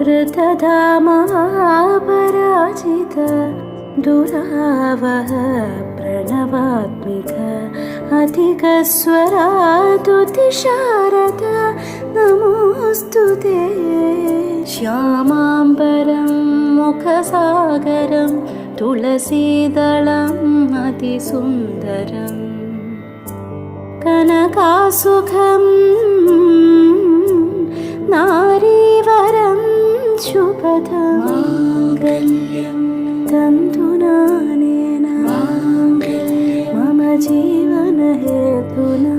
ऋतधामापराजित दुरावह प्रणवात्मिक अधिकस्वरातुतिशारद नमोऽस्तु ते। श्यामाम्बरं मुखसागरं तुलसीदलम् अतिसुन्दरम् कनकासुखं नारीवरं शुभदं माङ्गल्यं तन्तुनानेन मम जीवनहेतुना।